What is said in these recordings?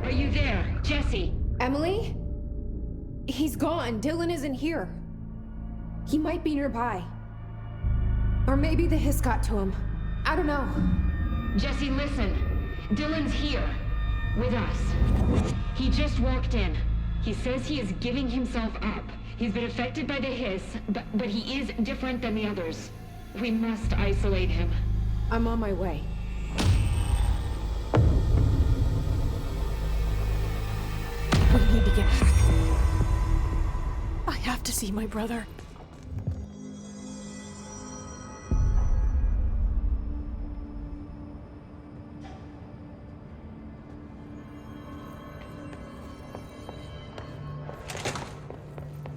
Are you there, Jesse? Emily? He's gone. Dylan isn't here. He might be nearby. Or maybe the hiss got to him. I don't know. Jesse, listen. Dylan's here. With us. He just walked in. He says he is giving himself up. He's been affected by the hiss, but he is different than the others. We must isolate him. I'm on my way. We need to get back. I have to see my brother.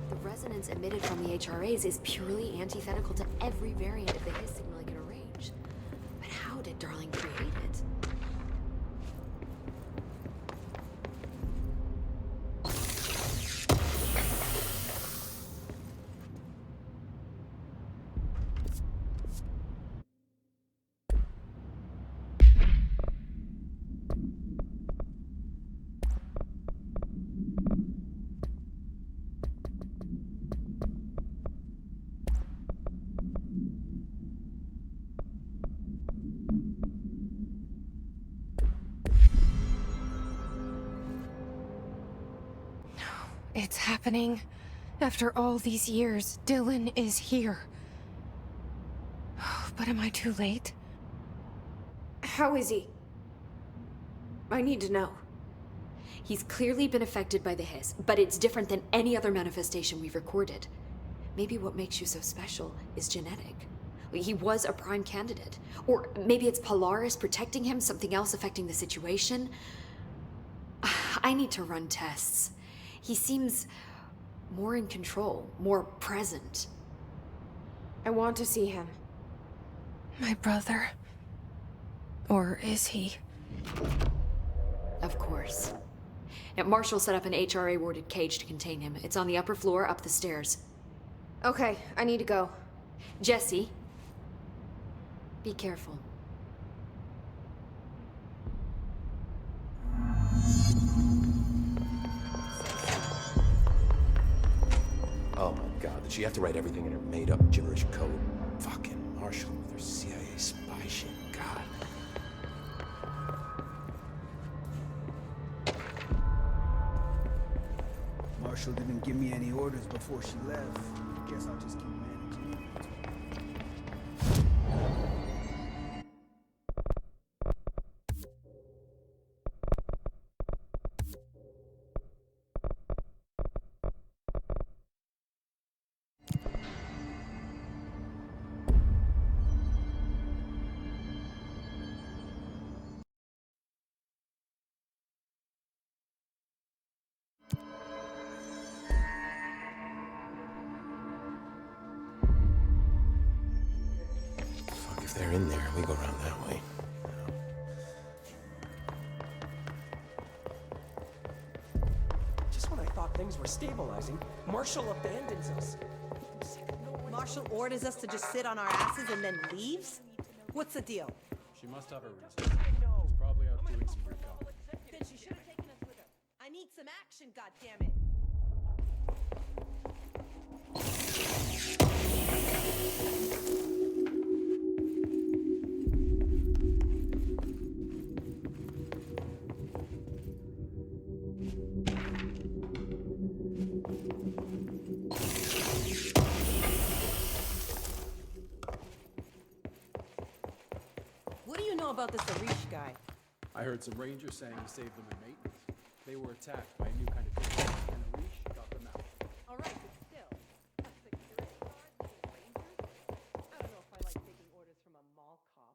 The resonance emitted from the HRAs is purely antithetical to every variant of the hiss signal it can arrange. But how did Darling create it? It's happening. After all these years, Dylan is here. But am I too late? How is he? I need to know. He's clearly been affected by the hiss, but it's different than any other manifestation we've recorded. Maybe what makes you so special is genetic. He was a prime candidate. Or maybe it's Polaris protecting him, something else affecting the situation. I need to run tests. He seems more in control, more present. I want to see him. My brother. Or is he? Of course. Now, Marshall set up an HRA-warded cage to contain him. It's on the upper floor, up the stairs. Okay, I need to go. Jesse, be careful. Oh my god, did she have to write everything in her made-up gibberish code? Fucking Marshall with her CIA spy shit, god. Marshall didn't give me any orders before she left. Guess I'll just keep managing. Fuck, if they're in there, we go around that way. Just when I thought things were stabilizing, Marshall abandons us. Marshall orders us to just sit on our asses and then leaves? What's the deal? She must have a reason. She's probably out doing some recon. Then she should have taken us with her. I need some action, goddammit. What do you know about this Arish guy? I heard some rangers saying he saved them in maintenance. They were attacked by a new kind of criminal, and Arish got them out. All right, but still. A security guard with rangers? I don't know if I like taking orders from a mall cop.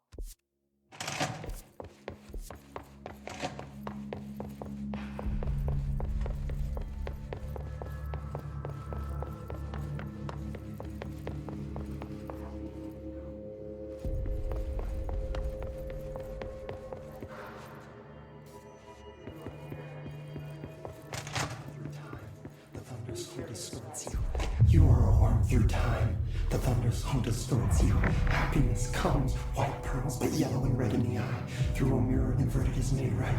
The thunder's home distorts you. You are a worm through time. The thunder's home distorts you. Happiness comes, white pearls, but yellow and red in the eye. Through a mirror inverted is made right.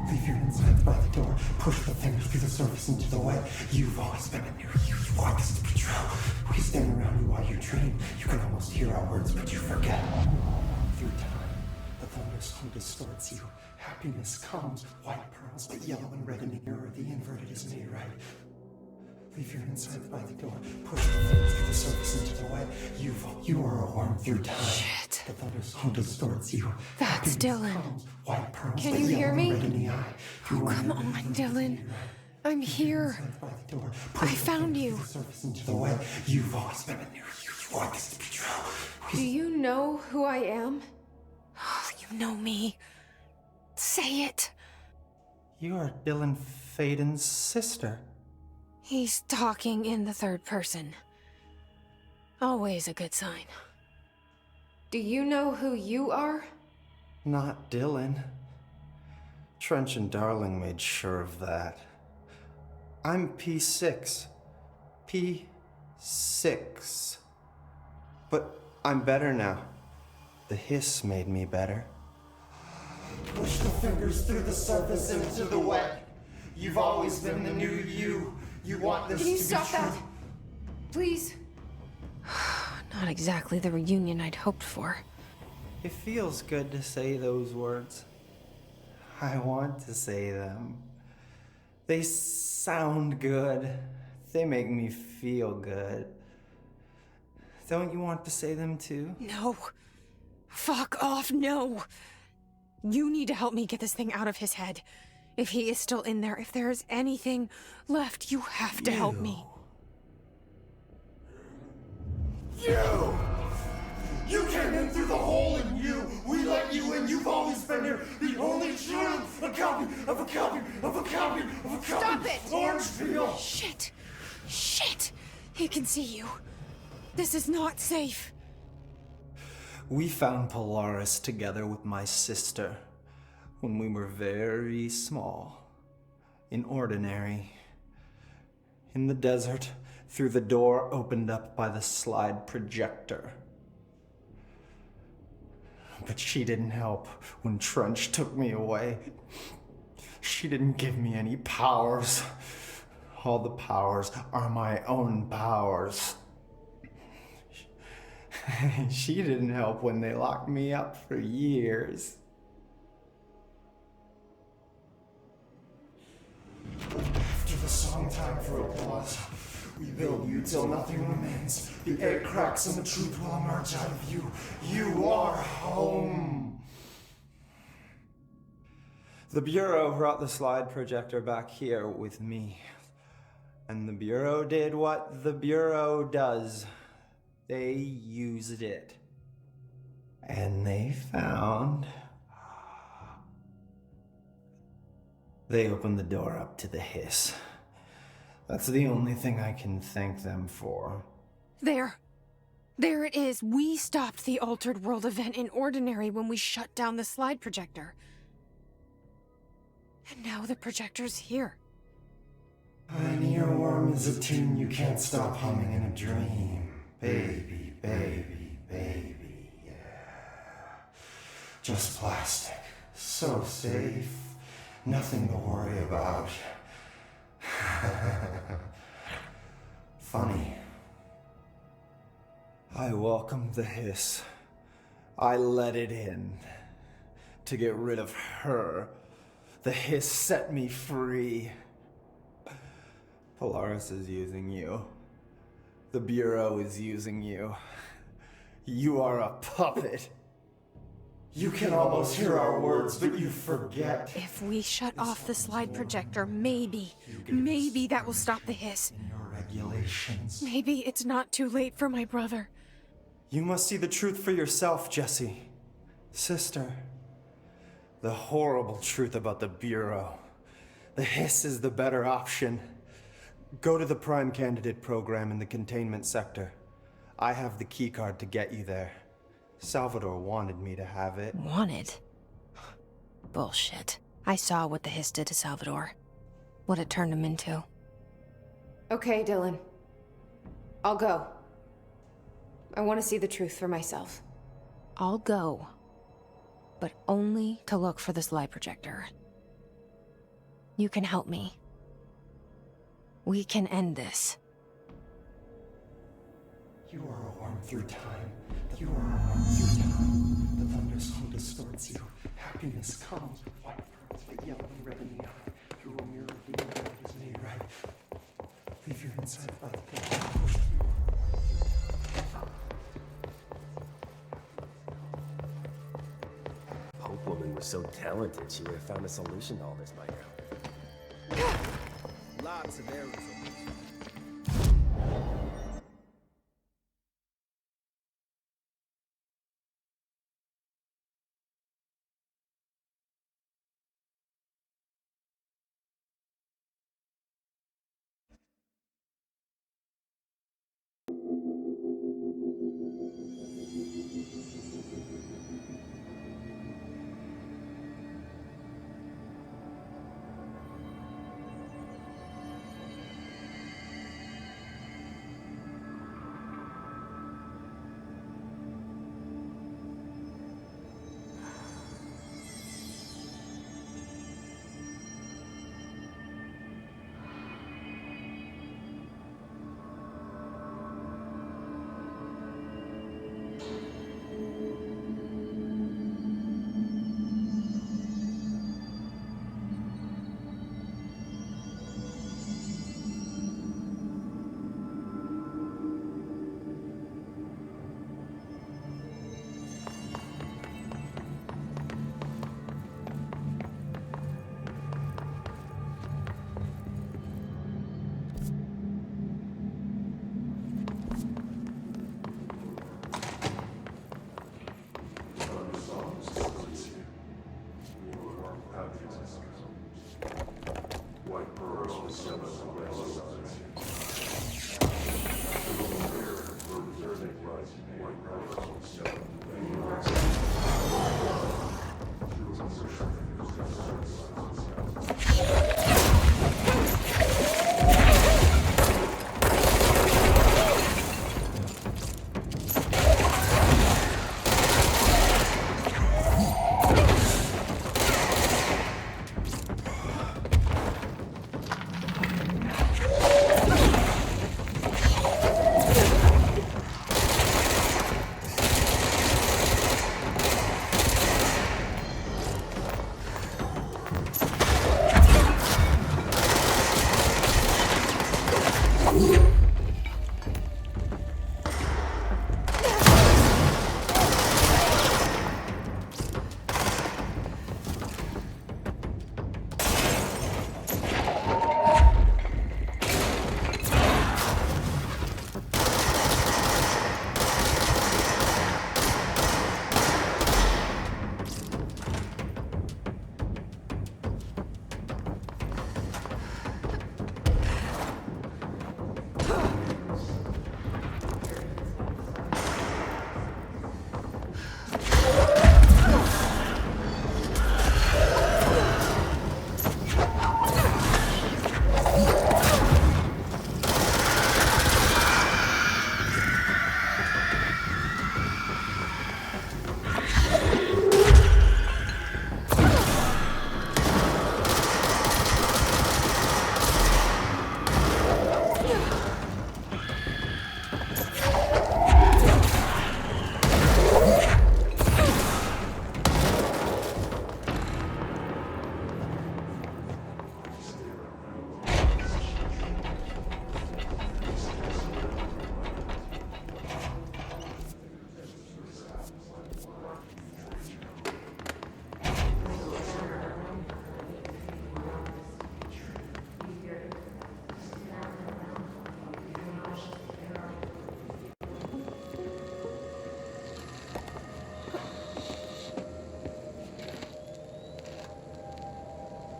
Leave your insides by the door. Push the fingers through the surface into the wet. You've always been a new you. You want this to be true. We stand around you while you dream. You can almost hear our words, but you forget. Through time, the thunderstorm distorts you. Happiness comes, white pearls, but yellow and red in the mirror. The inverted is made right. Leave your insides by the door. Push the fingers through the surface into the wet. You are a worm through time. Shit. The thunderstorm distorts you. That's Happiness Dylan. comes, white pearls, Can but you yellow hear and me? red in the eye. Oh, come on, Dylan. I'm here. I found you. You've always been a new you. You want this to be true. Do you know who I am? Oh, you know me. Say it. You are Dylan Faden's sister. He's talking in the third person. Always a good sign. Do you know who you are? Not Dylan. Trench and Darling made sure of that. I'm P6. P6. But I'm better now. The hiss made me better. Push the fingers through the surface into the wet. You've always been the new you. You want this Can you to stop be true. that? Please? Not exactly the reunion I'd hoped for. It feels good to say those words. I want to say them. They sound good. They make me feel good. Don't you want to say them too? No. Fuck off, no. You need to help me get this thing out of his head. If he is still in there, if there is anything left, you have to help me. You came in through the hole in you. We let you in. You've always been here. The only truth. A copy of a copy of a copy of a copy. Stop it! Orange peel. Shit. Shit. He can see you. This is not safe. We found Polaris together with my sister when we were very small, in Ordinary, in the desert, through the door opened up by the slide projector. But she didn't help when Trench took me away. She didn't give me any powers. All the powers are my own powers. She didn't help when they locked me up for years. After the song time for applause, we build you till nothing remains. The air cracks and the truth will emerge out of you. You are home. The Bureau brought the slide projector back here with me. And the Bureau did what the Bureau does. They used it. And they found... They opened the door up to the hiss. That's the only thing I can thank them for. There. There it is. We stopped the Altered World event in Ordinary when we shut down the slide projector. And now the projector's here. An earworm is a tune you can't stop humming in a dream. Baby, baby, baby, yeah. Just plastic. So safe. Nothing to worry about. Funny. I welcomed the hiss. I let it in. To get rid of her. The hiss set me free. Polaris is using you. The Bureau is using you. You are a puppet. You can almost hear our words, but you forget. If we shut off the slide projector, maybe that will stop the hiss. In your regulations. Maybe it's not too late for my brother. You must see the truth for yourself, Jesse. Sister. The horrible truth about the Bureau. The hiss is the better option. Go to the Prime Candidate program in the containment sector. I have the keycard to get you there. Salvador wanted me to have it. Wanted? Bullshit. I saw what the hiss did to Salvador. What it turned him into. Okay, Dylan. I'll go. I want to see the truth for myself. I'll go. But only to look for the slide projector. You can help me. We can end this. You are a worm through time. You are a worm through time. The thunderstorm distorts you. Happiness comes with white pearls, but yellow and red in the eye. Through a mirror, the universe is made right. Leave your inside by the picture. Pope woman was so talented, she would have found a solution to all this by now. Lots of errors on this.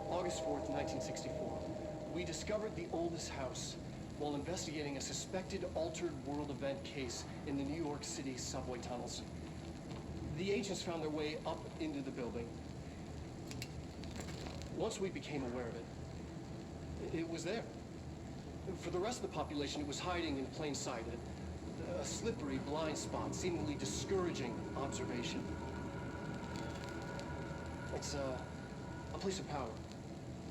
August 4th, 1964. We discovered the oldest house while investigating a suspected altered world event case in the New York City subway tunnels. The agents found their way up into the building. Once we became aware of it, it was there. For the rest of the population, it was hiding in plain sight. A slippery blind spot, seemingly discouraging observation. It's a place of power.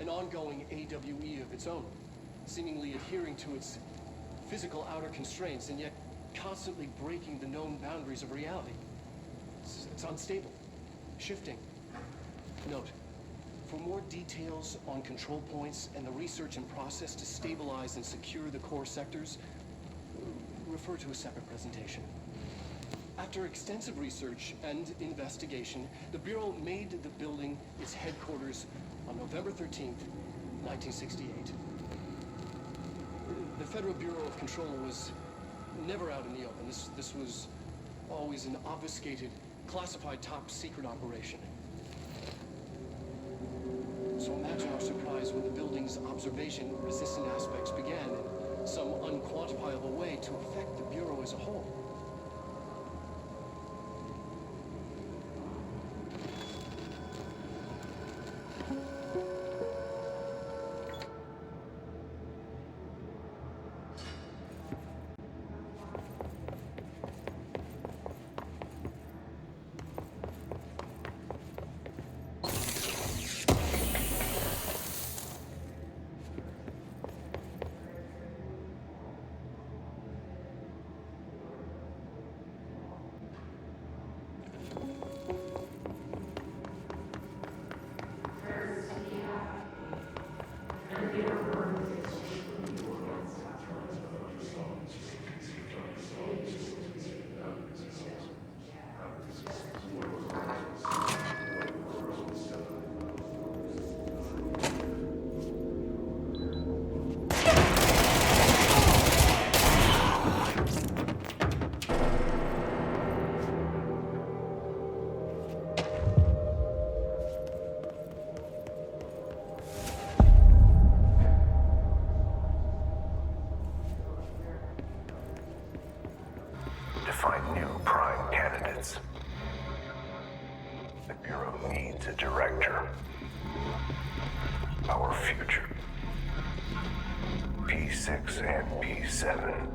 an ongoing AWE of its own, seemingly adhering to its physical outer constraints and yet constantly breaking the known boundaries of reality. It's unstable, shifting. Note, for more details on control points and the research and process to stabilize and secure the core sectors, refer to a separate presentation. After extensive research and investigation, the Bureau made the building its headquarters on November 13th, 1968. The Federal Bureau of Control was never out in the open. This was always an obfuscated, classified top-secret operation. So imagine our surprise when the building's observation-resistant aspects began in some unquantifiable way to affect the Bureau as a whole. Find new prime candidates. The Bureau needs a director. Our future. P6 and P7.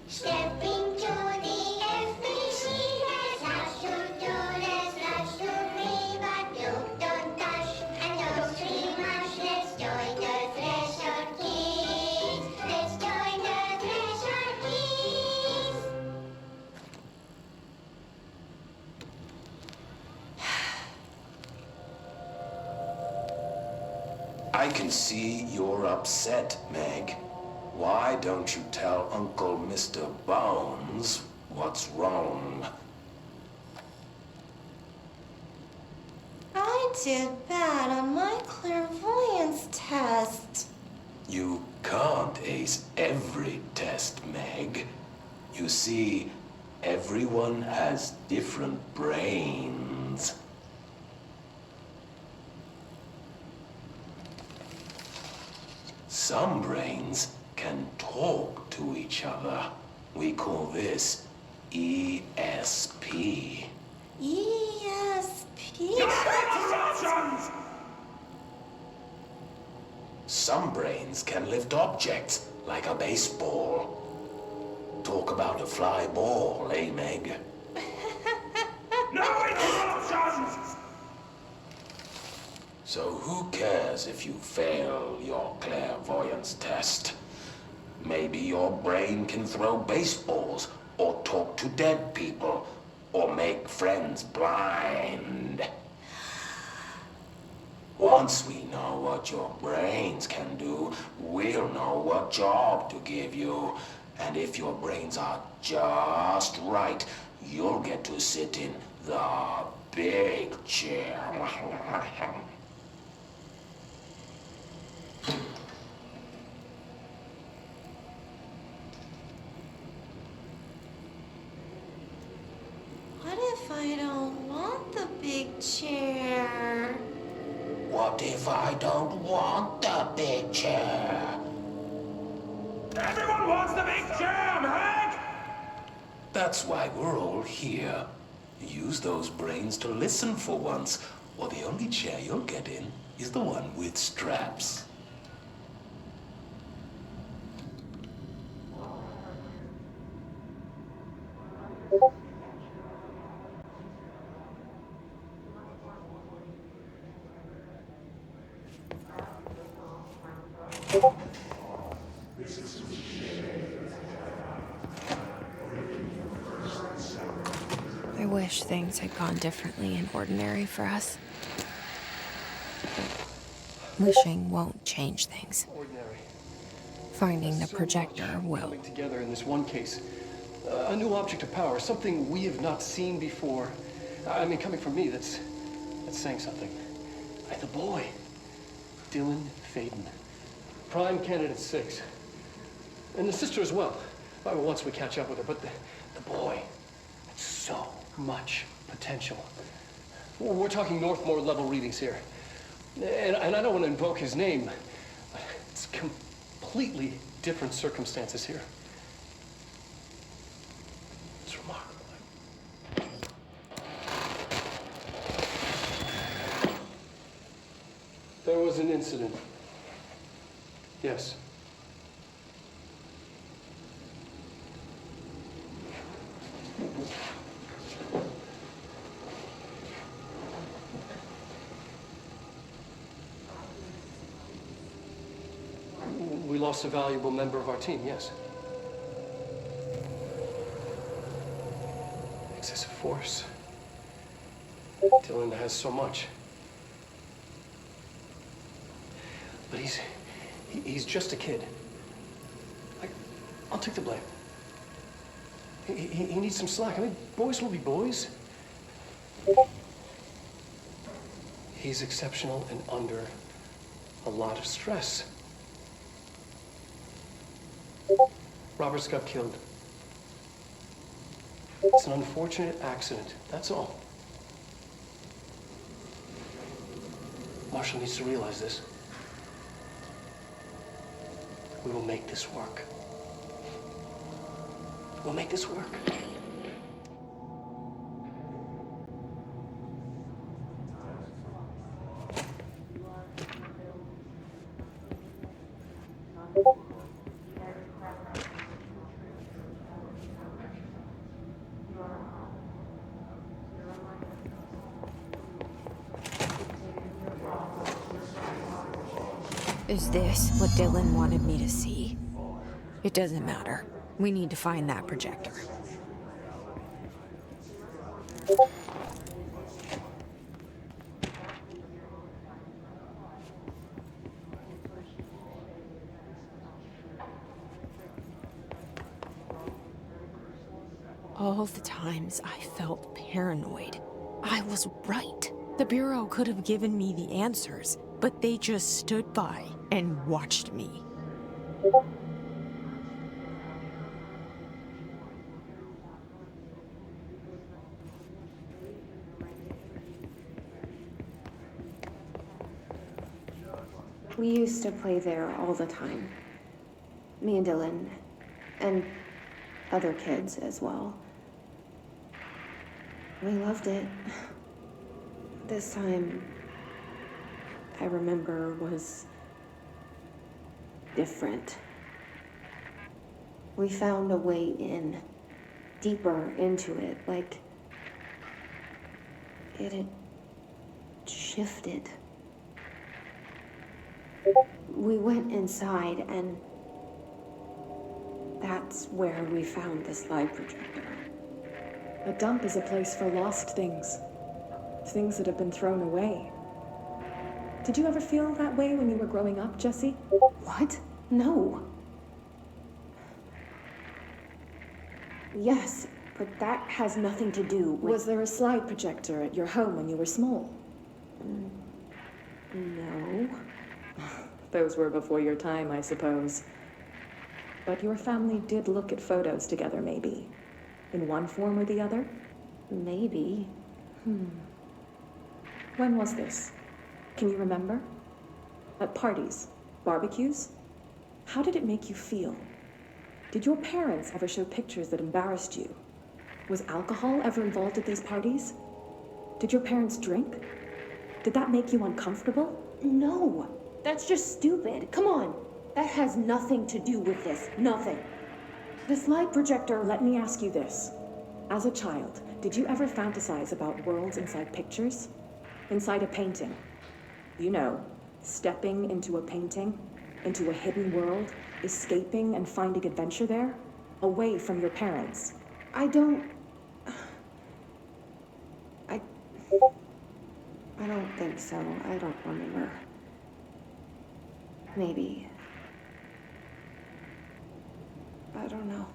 Step into the FBC, there's lots to do, there's lots to read, but don't touch and don't scream much. Let's join the Threshold Kids. Let's join the Threshold Kids. I can see you're upset, Meg. Why don't you tell Uncle Mr. Bones what's wrong? I did bad on my clairvoyance test. You can't ace every test, Meg. You see, everyone has different brains. Some brains can talk to each other. We call this ESP. ESP? Some brains can lift objects, like a baseball. Talk about a fly ball, eh, Meg? No interruptions! So who cares if you fail your clairvoyance test? Maybe your brain can throw baseballs, or talk to dead people, or make friends blind. Once we know what your brains can do, we'll know what job to give you. And if your brains are just right, you'll get to sit in the big chair. What if I don't want the big chair? What if I don't want the big chair? Everyone wants the big chair, Meg! That's why we're all here. Use those brains to listen for once, or the only chair you'll get in is the one with straps. I wish things had gone differently in Ordinary for us. Wishing won't change things. Ordinary. Finding the projector will. Coming together in this one case. A new object of power, something we have not seen before. I mean, coming from me, that's saying something. The boy, Dylan Faden, Prime Candidate 6. And the sister as well. Once we catch up with her, but the boy, so much potential. We're talking Northmore level readings here. And I don't want to invoke his name. It's completely different circumstances here. It's remarkable. There was an incident. Yes. We lost a valuable member of our team, yes. Excessive force. Dylan has so much. But he's just a kid. I'll take the blame. He needs some slack. I mean, boys will be boys. He's exceptional and under a lot of stress. Roberts got killed. It's an unfortunate accident, that's all. Marshall needs to realize this. We will make this work. We'll make this work. Is this what Dylan wanted me to see? It doesn't matter. We need to find that projector. All the times I felt paranoid, I was right. The Bureau could have given me the answers, but they just stood by and watched me. We used to play there all the time. Me and Dylan, and other kids as well. We loved it. This time, I remember, was different. We found a way in, deeper into it, like it had shifted. We went inside, and that's where we found the slide projector. A dump is a place for lost things. Things that have been thrown away. Did you ever feel that way when you were growing up, Jesse? What? No. Yes, but that has nothing to do with... Was there a slide projector at your home when you were small? No. Those were before your time, I suppose. But your family did look at photos together, maybe. In one form or the other? Maybe. When was this? Can you remember? At parties? Barbecues? How did it make you feel? Did your parents ever show pictures that embarrassed you? Was alcohol ever involved at these parties? Did your parents drink? Did that make you uncomfortable? No. That's just stupid. Come on. That has nothing to do with this. Nothing. The slide projector, let me ask you this. As a child, did you ever fantasize about worlds inside pictures? Inside a painting? You know, stepping into a painting, into a hidden world, escaping and finding adventure there, away from your parents. I don't think so. I don't remember. Maybe. I don't know.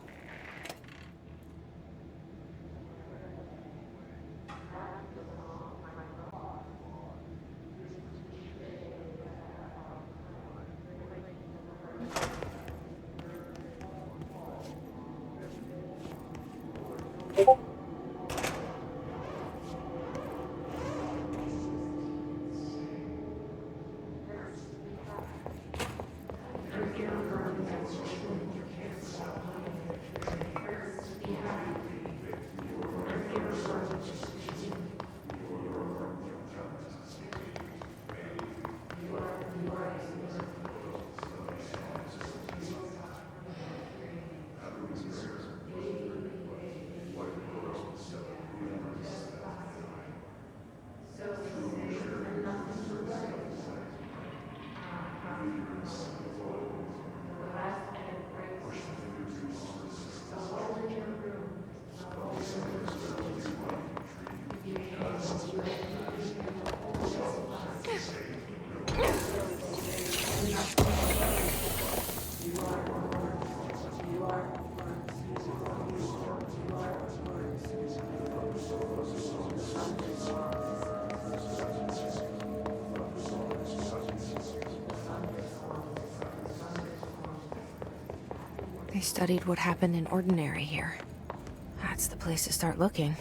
They studied what happened in Ordinary here. That's the place to start looking.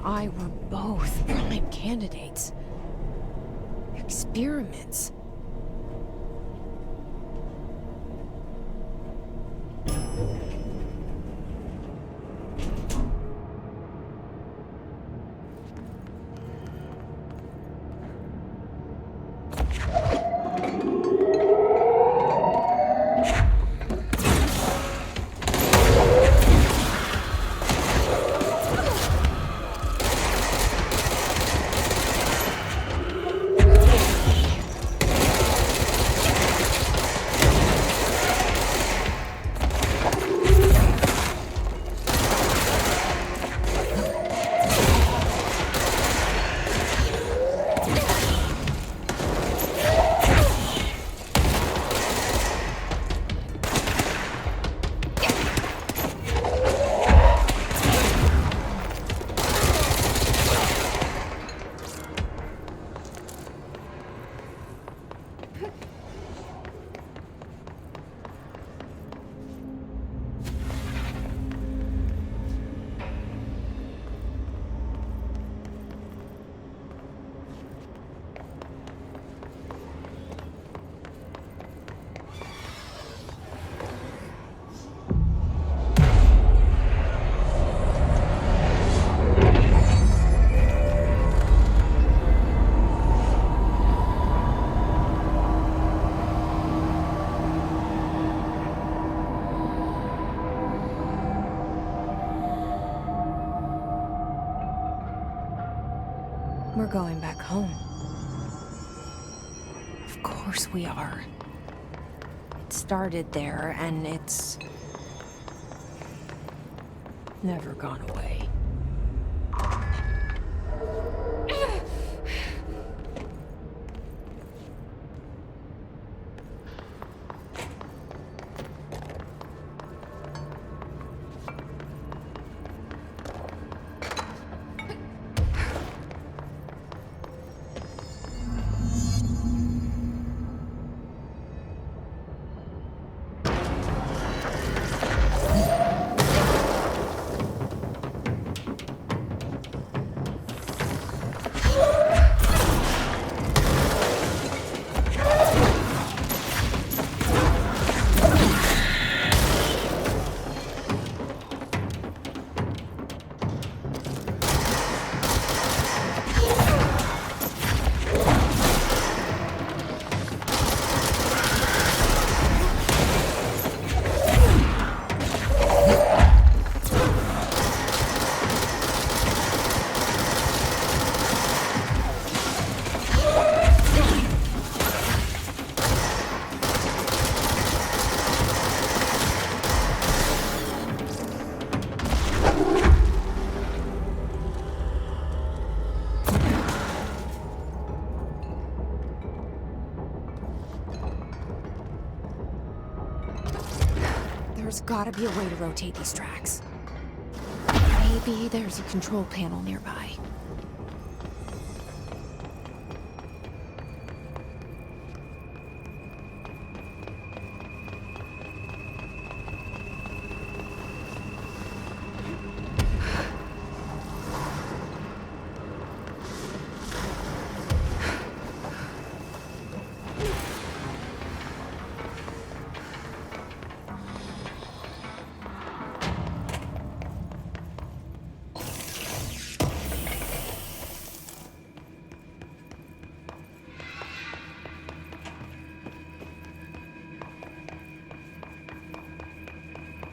I were both prime candidates. Experiments. We're going back home. Of course we are. It started there, and it's never gone away. There's gotta be a way to rotate these tracks. Maybe there's a control panel nearby.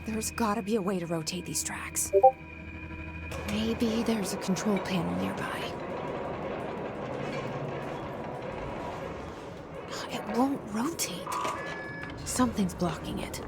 There's gotta be a way to rotate these tracks. Maybe there's a control panel nearby. It won't rotate. Something's blocking it.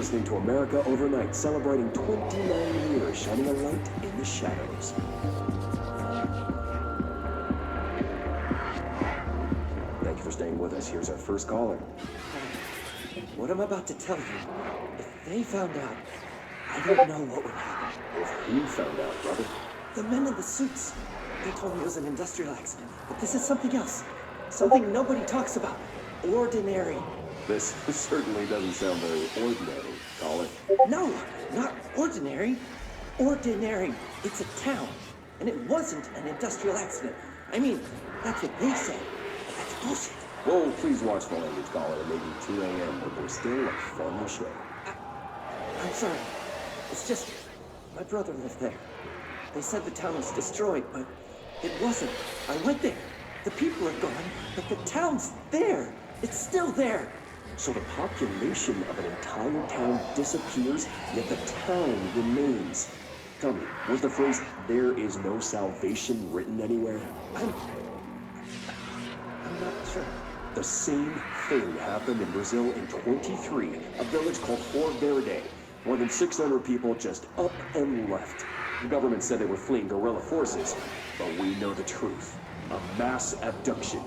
listening to America Overnight, celebrating 29 years shining a light in the shadows. Thank you for staying with us. Here's our first caller. What I'm about to tell you, if they found out, I don't know what would happen. If who found out, brother? The men in the suits. They told me it was an industrial accident, but this is something else. Something nobody talks about. Ordinary. This certainly doesn't sound very ordinary, caller. No, not ordinary. Ordinary. It's a town. And it wasn't an industrial accident. I mean, that's what they say. But that's bullshit. Whoa, please watch the language, caller. It may be 2 a.m., but we're still a fun show. I'm sorry. It's just, my brother lived there. They said the town was destroyed, but it wasn't. I went there. The people are gone, but the town's there. It's still there. So the population of an entire town disappears, yet the town remains. Tell me, was the phrase, "there is no salvation," written anywhere? I'm not sure. The same thing happened in Brazil in 23, a village called Flor Verde. More than 600 people just up and left. The government said they were fleeing guerrilla forces, but we know the truth. A mass abduction,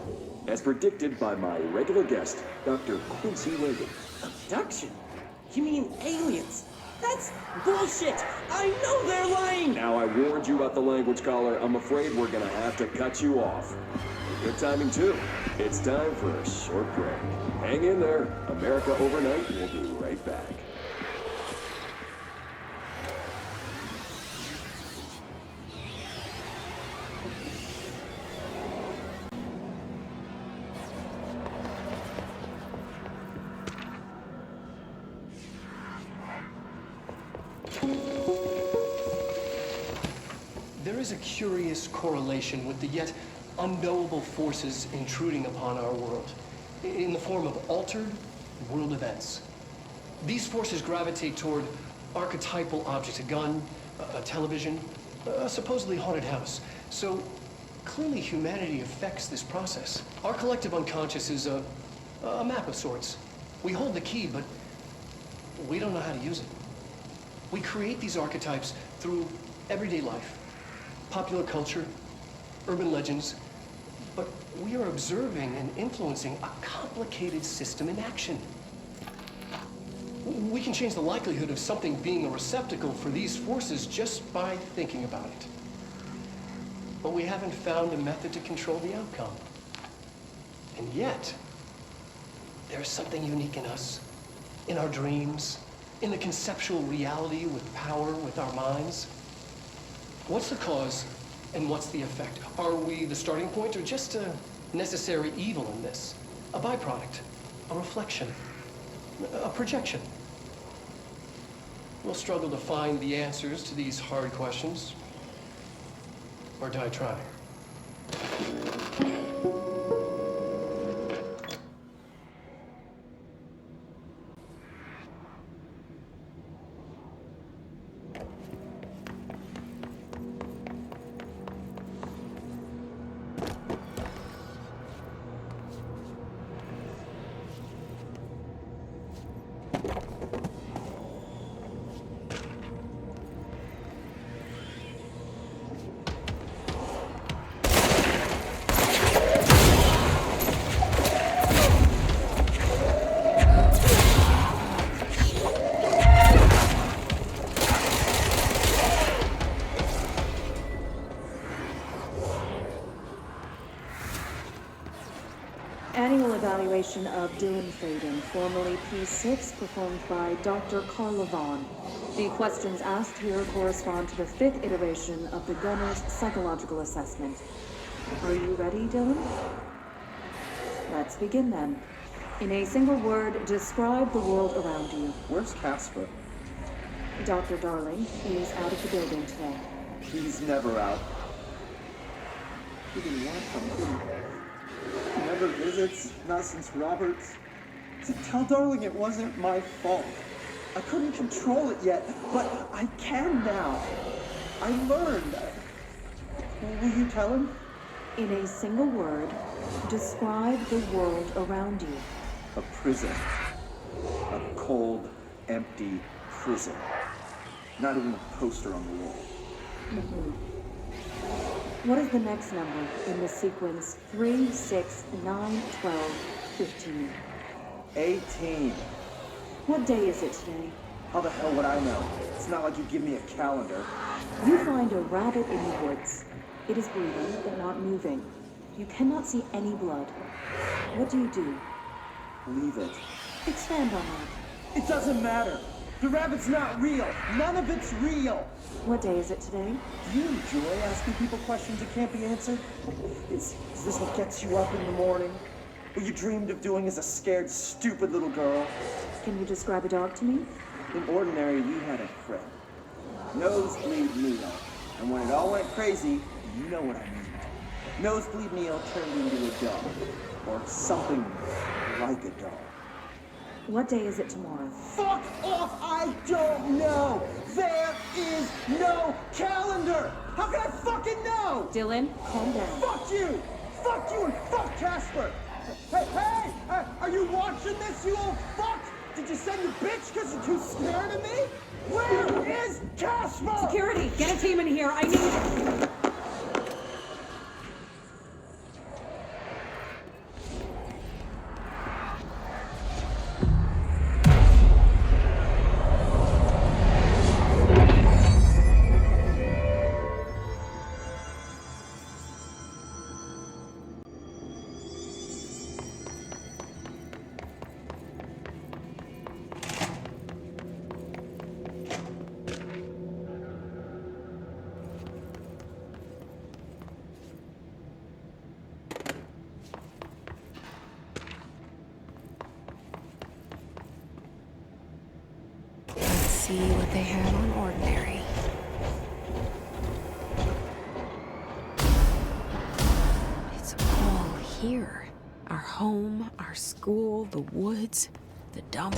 as predicted by my regular guest, Dr. Quincy Reagan. Abduction? You mean aliens? That's bullshit! I know they're lying! Now, I warned you about the language, caller. I'm afraid we're gonna have to cut you off. Good timing, too. It's time for a short break. Hang in there. America Overnight will be right back. There is a curious correlation with the yet unknowable forces intruding upon our world in the form of altered world events. These forces gravitate toward archetypal objects, a gun, a television, a supposedly haunted house. So clearly humanity affects this process. Our collective unconscious is a map of sorts. We hold the key, but we don't know how to use it. We create these archetypes through everyday life, popular culture, urban legends, but we are observing and influencing a complicated system in action. We can change the likelihood of something being a receptacle for these forces just by thinking about it. But we haven't found a method to control the outcome. And yet, there's something unique in us, in our dreams, in the conceptual reality with power with our minds. What's the cause and what's the effect? Are we the starting point or just a necessary evil in this? A byproduct, a reflection, a projection? We'll struggle to find the answers to these hard questions. Or die trying. Annual evaluation of Dylan Faden, formerly P6, performed by Dr. Carla Vaughn. The questions asked here correspond to the 5th iteration of the Gunner's psychological assessment. Are you ready, Dylan? Let's begin then. In a single word, describe the world around you. Where's Casper? Dr. Darling is out of the building today. He's never out. He didn't want to come, did he? He never visits, not since Roberts. So tell Darling it wasn't my fault. I couldn't control it yet, but I can now. I learned. Will you tell him? In a single word, describe the world around you. A prison. A cold, empty prison. Not even a poster on the wall. What is the next number in the sequence 3, 6, 9, 12, 15? 18. What day is it today? How the hell would I know? It's not like you give me a calendar. You find a rabbit in the woods. It is breathing, but not moving. You cannot see any blood. What do you do? Leave it. Expand on that. It doesn't matter. The rabbit's not real. None of it's real. What day is it today? Do you enjoy asking people questions that can't be answered? Is this what gets you up in the morning? What you dreamed of doing as a scared, stupid little girl? Can you describe a dog to me? In ordinary, we had a friend. Nosebleed Neil. And when it all went crazy, you know what I mean. Nosebleed Neil turned into a dog. Or something like a dog. What day is it tomorrow? Fuck off! I don't know! There is no calendar! How can I fucking know? Dylan, calm down. Fuck you! Fuck you and fuck Casper! Hey! Are you watching this, you old fuck? Did you send your bitch because you're too scared of me? Where is Casper? Security, get a team in here. I need... See what they have on Ordinary. It's all here. Our home, our school, the woods, the dump.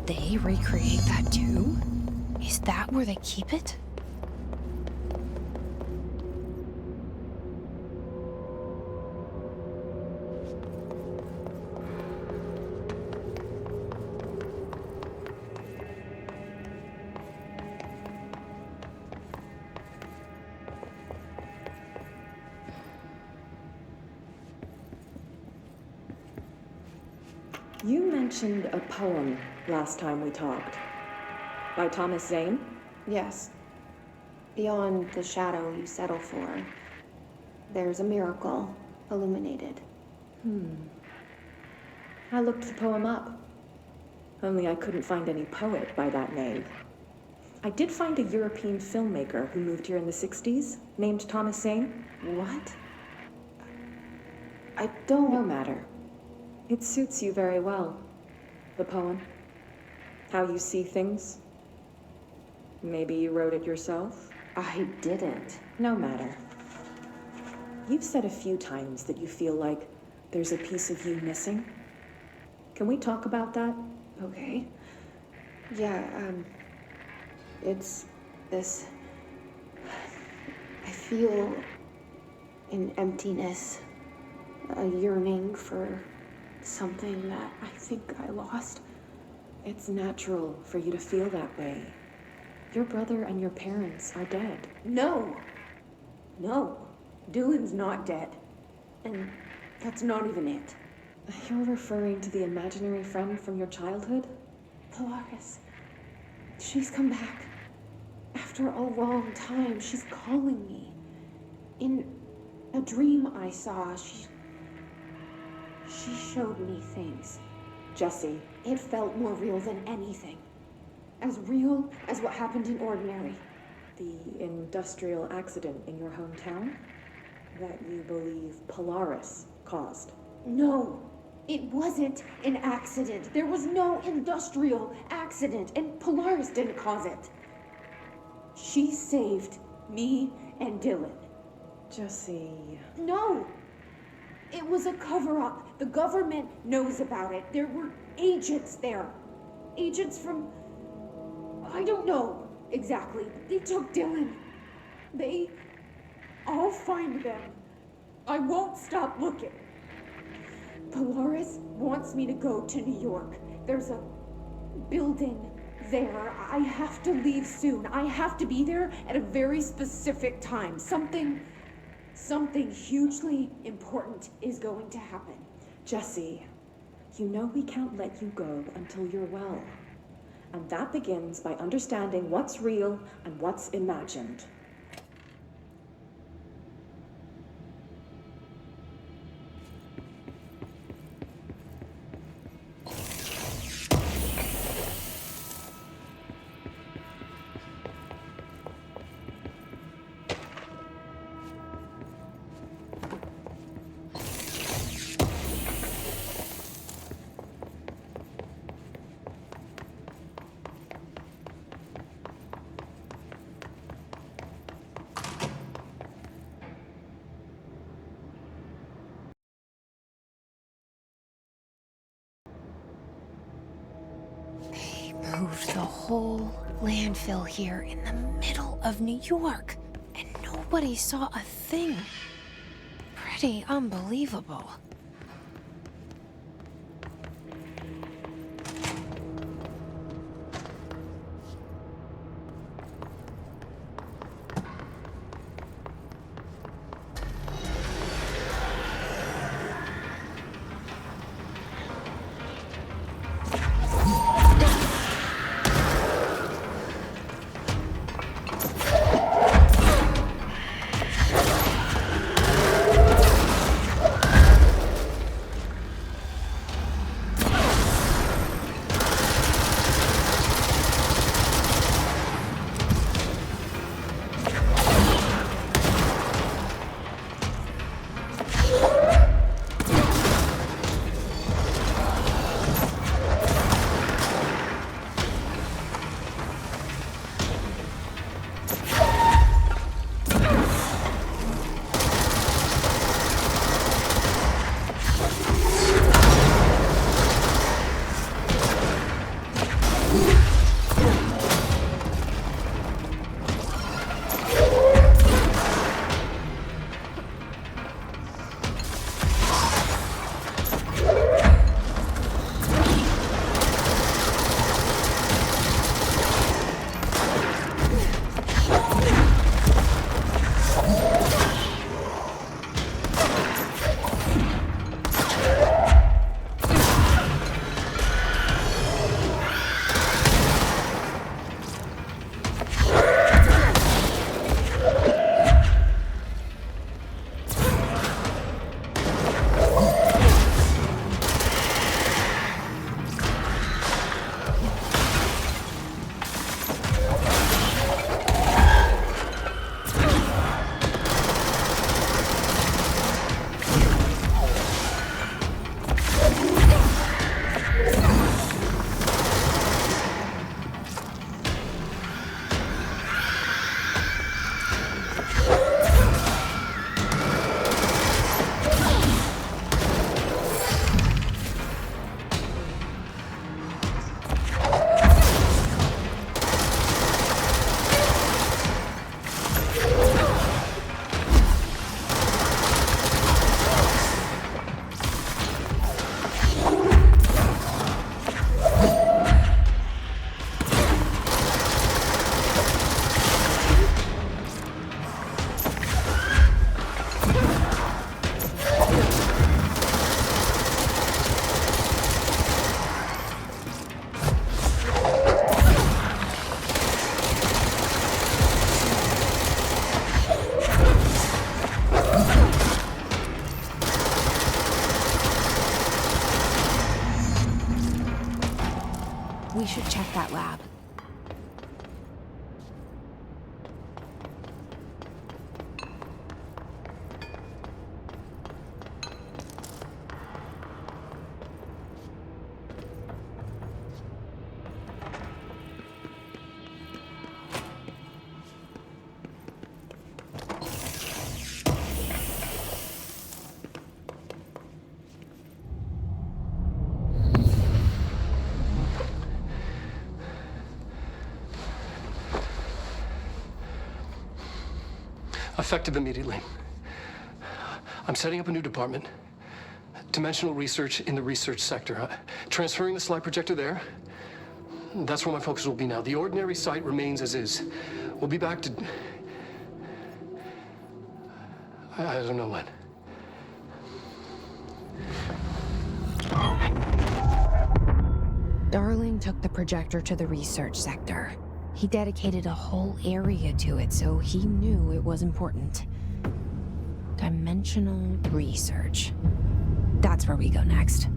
they recreate that too? Is that where they keep it? You mentioned a poem last time we talked. By Thomas Zane? Yes. Beyond the shadow you settle for, there's a miracle illuminated. I looked the poem up. Only I couldn't find any poet by that name. I did find a European filmmaker who moved here in the 60s, named Thomas Zane. What? I don't... No matter. It suits you very well. The poem. How you see things. Maybe you wrote it yourself? I didn't. No matter. You've said a few times that you feel like there's a piece of you missing. Can we talk about that? Okay. Yeah, it's this... I feel an emptiness, a yearning for something that I think I lost. It's natural for you to feel that way. Your brother and your parents are dead. No! No. Dylan's not dead. And that's not even it. You're referring to the imaginary friend from your childhood? Polaris. She's come back. After a long time, she's calling me. In a dream I saw, she showed me things. Jesse. It felt more real than anything. As real as what happened in Ordinary. The industrial accident in your hometown? That you believe Polaris caused? No, it wasn't an accident. There was no industrial accident, and Polaris didn't cause it. She saved me and Dylan. Jesse... No! It was a cover-up. The government knows about it. There were agents there. Agents from... I don't know exactly, but they took Dylan. I'll find them. I won't stop looking. Polaris wants me to go to New York. There's a building there. I have to leave soon. I have to be there at a very specific time. Something hugely important is going to happen. Jesse, you know we can't let you go until you're well. And that begins by understanding what's real and what's imagined. Moved the whole landfill here in the middle of New York, and nobody saw a thing. Pretty unbelievable. Effective immediately. I'm setting up a new department. Dimensional research in the research sector. Transferring the slide projector there. That's where my focus will be now. The ordinary site remains as is. We'll be back to... I don't know when. Darling took the projector to the research sector. He dedicated a whole area to it, so he knew it was important. Dimensional research. That's where we go next.